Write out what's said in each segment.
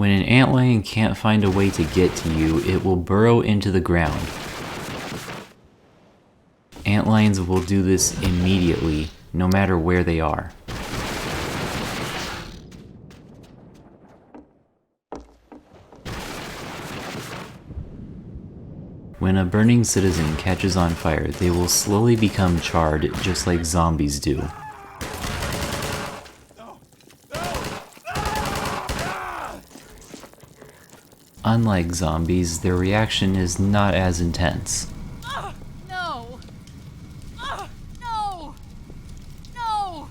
When an antlion can't find a way to get to you, it will burrow into the ground. Antlions will do this immediately, no matter where they are. When a burning citizen catches on fire, they will slowly become charred, just like zombies do. Unlike zombies, their reaction is not as intense. No! No! No!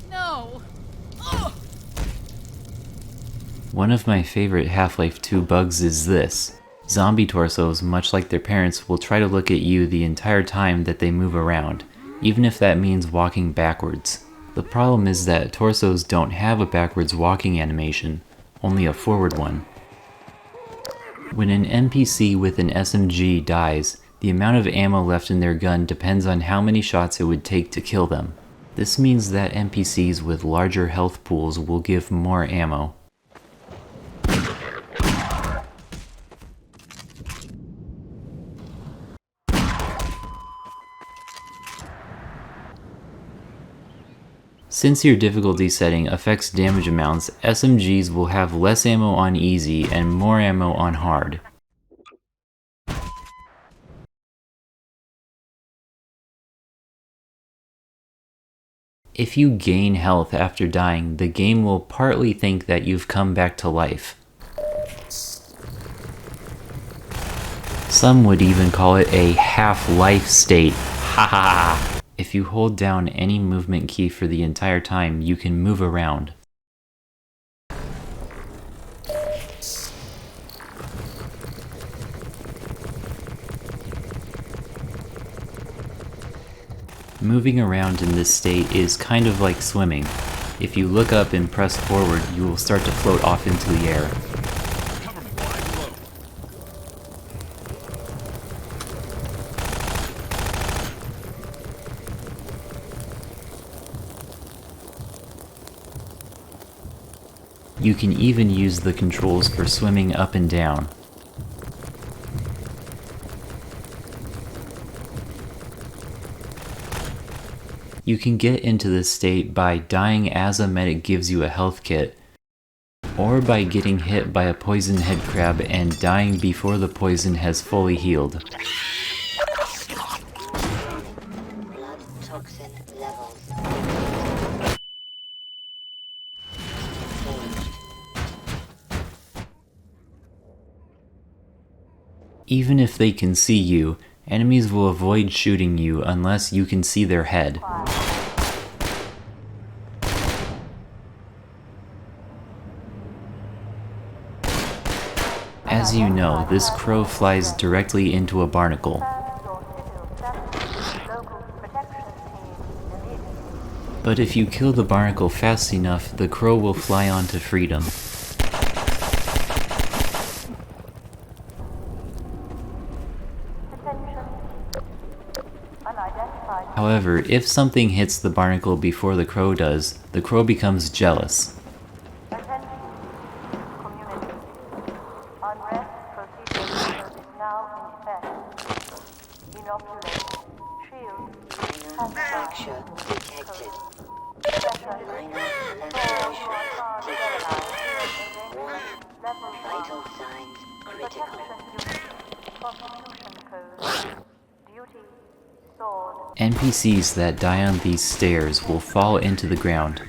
No! One of my favorite Half-Life 2 bugs is this. Zombie torsos, much like their parents, will try to look at you the entire time that they move around, even if that means walking backwards. The problem is that torsos don't have a backwards walking animation, only a forward one. When an NPC with an SMG dies, the amount of ammo left in their gun depends on how many shots it would take to kill them. This means that NPCs with larger health pools will give more ammo. Since your difficulty setting affects damage amounts, SMGs will have less ammo on easy and more ammo on hard. If you gain health after dying, the game will partly think that you've come back to life. Some would even call it a half-life state. Ha ha ha! If you hold down any movement key for the entire time, you can move around. Moving around in this state is kind of like swimming. If you look up and press forward, you will start to float off into the air. You can even use the controls for swimming up and down. You can get into this state by dying as a medic gives you a health kit, or by getting hit by a poison head crab and dying before the poison has fully healed. Blood toxin levels. Even if they can see you, enemies will avoid shooting you unless you can see their head. As you know, this crow flies directly into a barnacle. But if you kill the barnacle fast enough, the crow will fly on to freedom. However, if something hits the barnacle before the crow does, the crow becomes jealous. Fracture detected. Minor laceration detected. Warning. Vital signs critical. NPCs that die on these stairs will fall into the ground.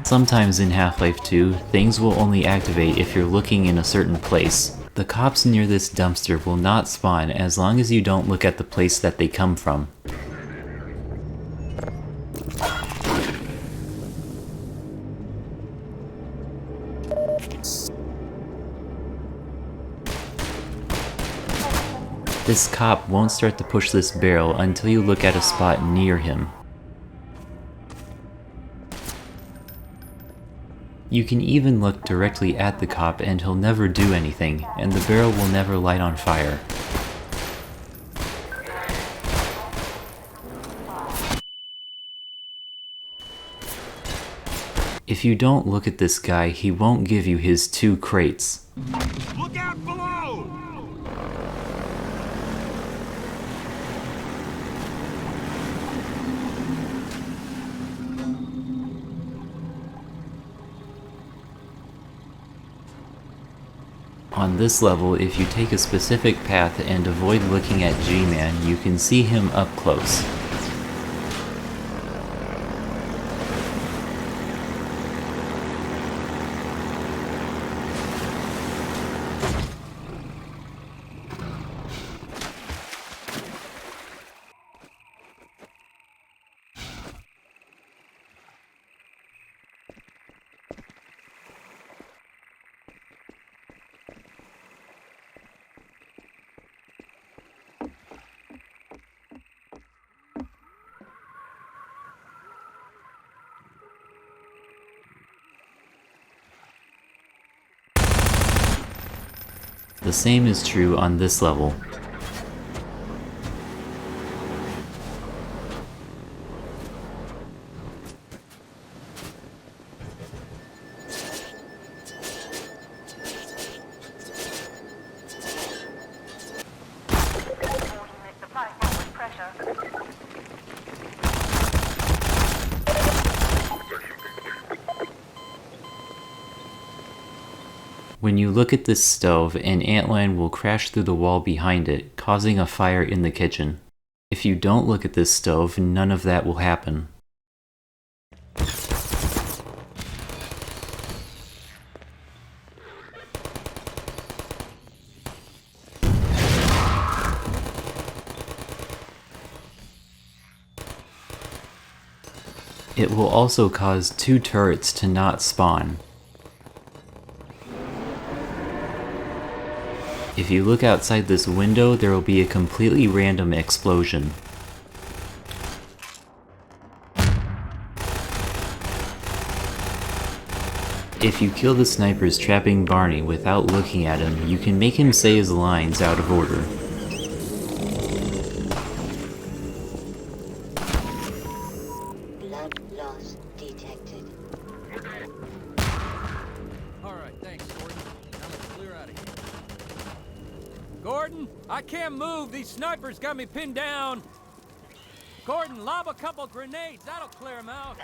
Sometimes in Half-Life 2, things will only activate if you're looking in a certain place. The cops near this dumpster will not spawn as long as you don't look at the place that they come from. This cop won't start to push this barrel until you look at a spot near him. You can even look directly at the cop and he'll never do anything, and the barrel will never light on fire. If you don't look at this guy, he won't give you his 2 crates. Look out below! On this level, if you take a specific path and avoid looking at G-Man, you can see him up close. The same is true on this level. When you look at this stove, an antlion will crash through the wall behind it, causing a fire in the kitchen. If you don't look at this stove, none of that will happen. It will also cause 2 turrets to not spawn. If you look outside this window, there will be a completely random explosion. If you kill the snipers trapping Barney without looking at him, you can make him say his lines out of order. Blood loss detected. Alright, thanks, Gordon. Now let's clear out of here. Gordon, I can't move. These snipers got me pinned down. Gordon, lob a couple grenades. That'll clear them out.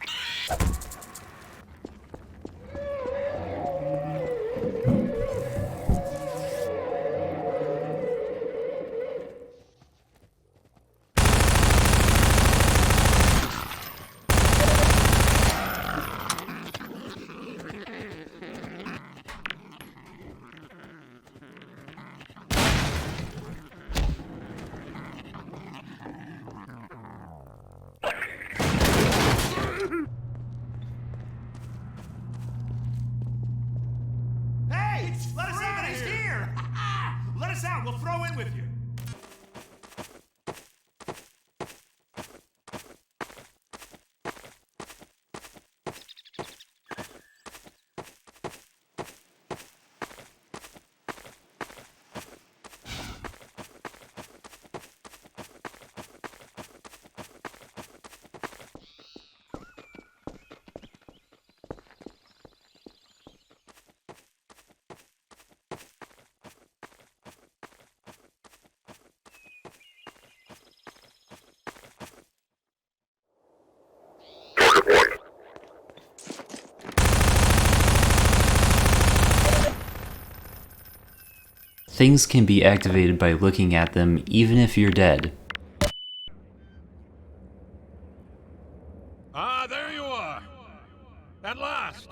Hey! Let us out! He's here! Let us out! We'll throw in with you. Things can be activated by looking at them, even if you're dead. Ah, there you are. At last.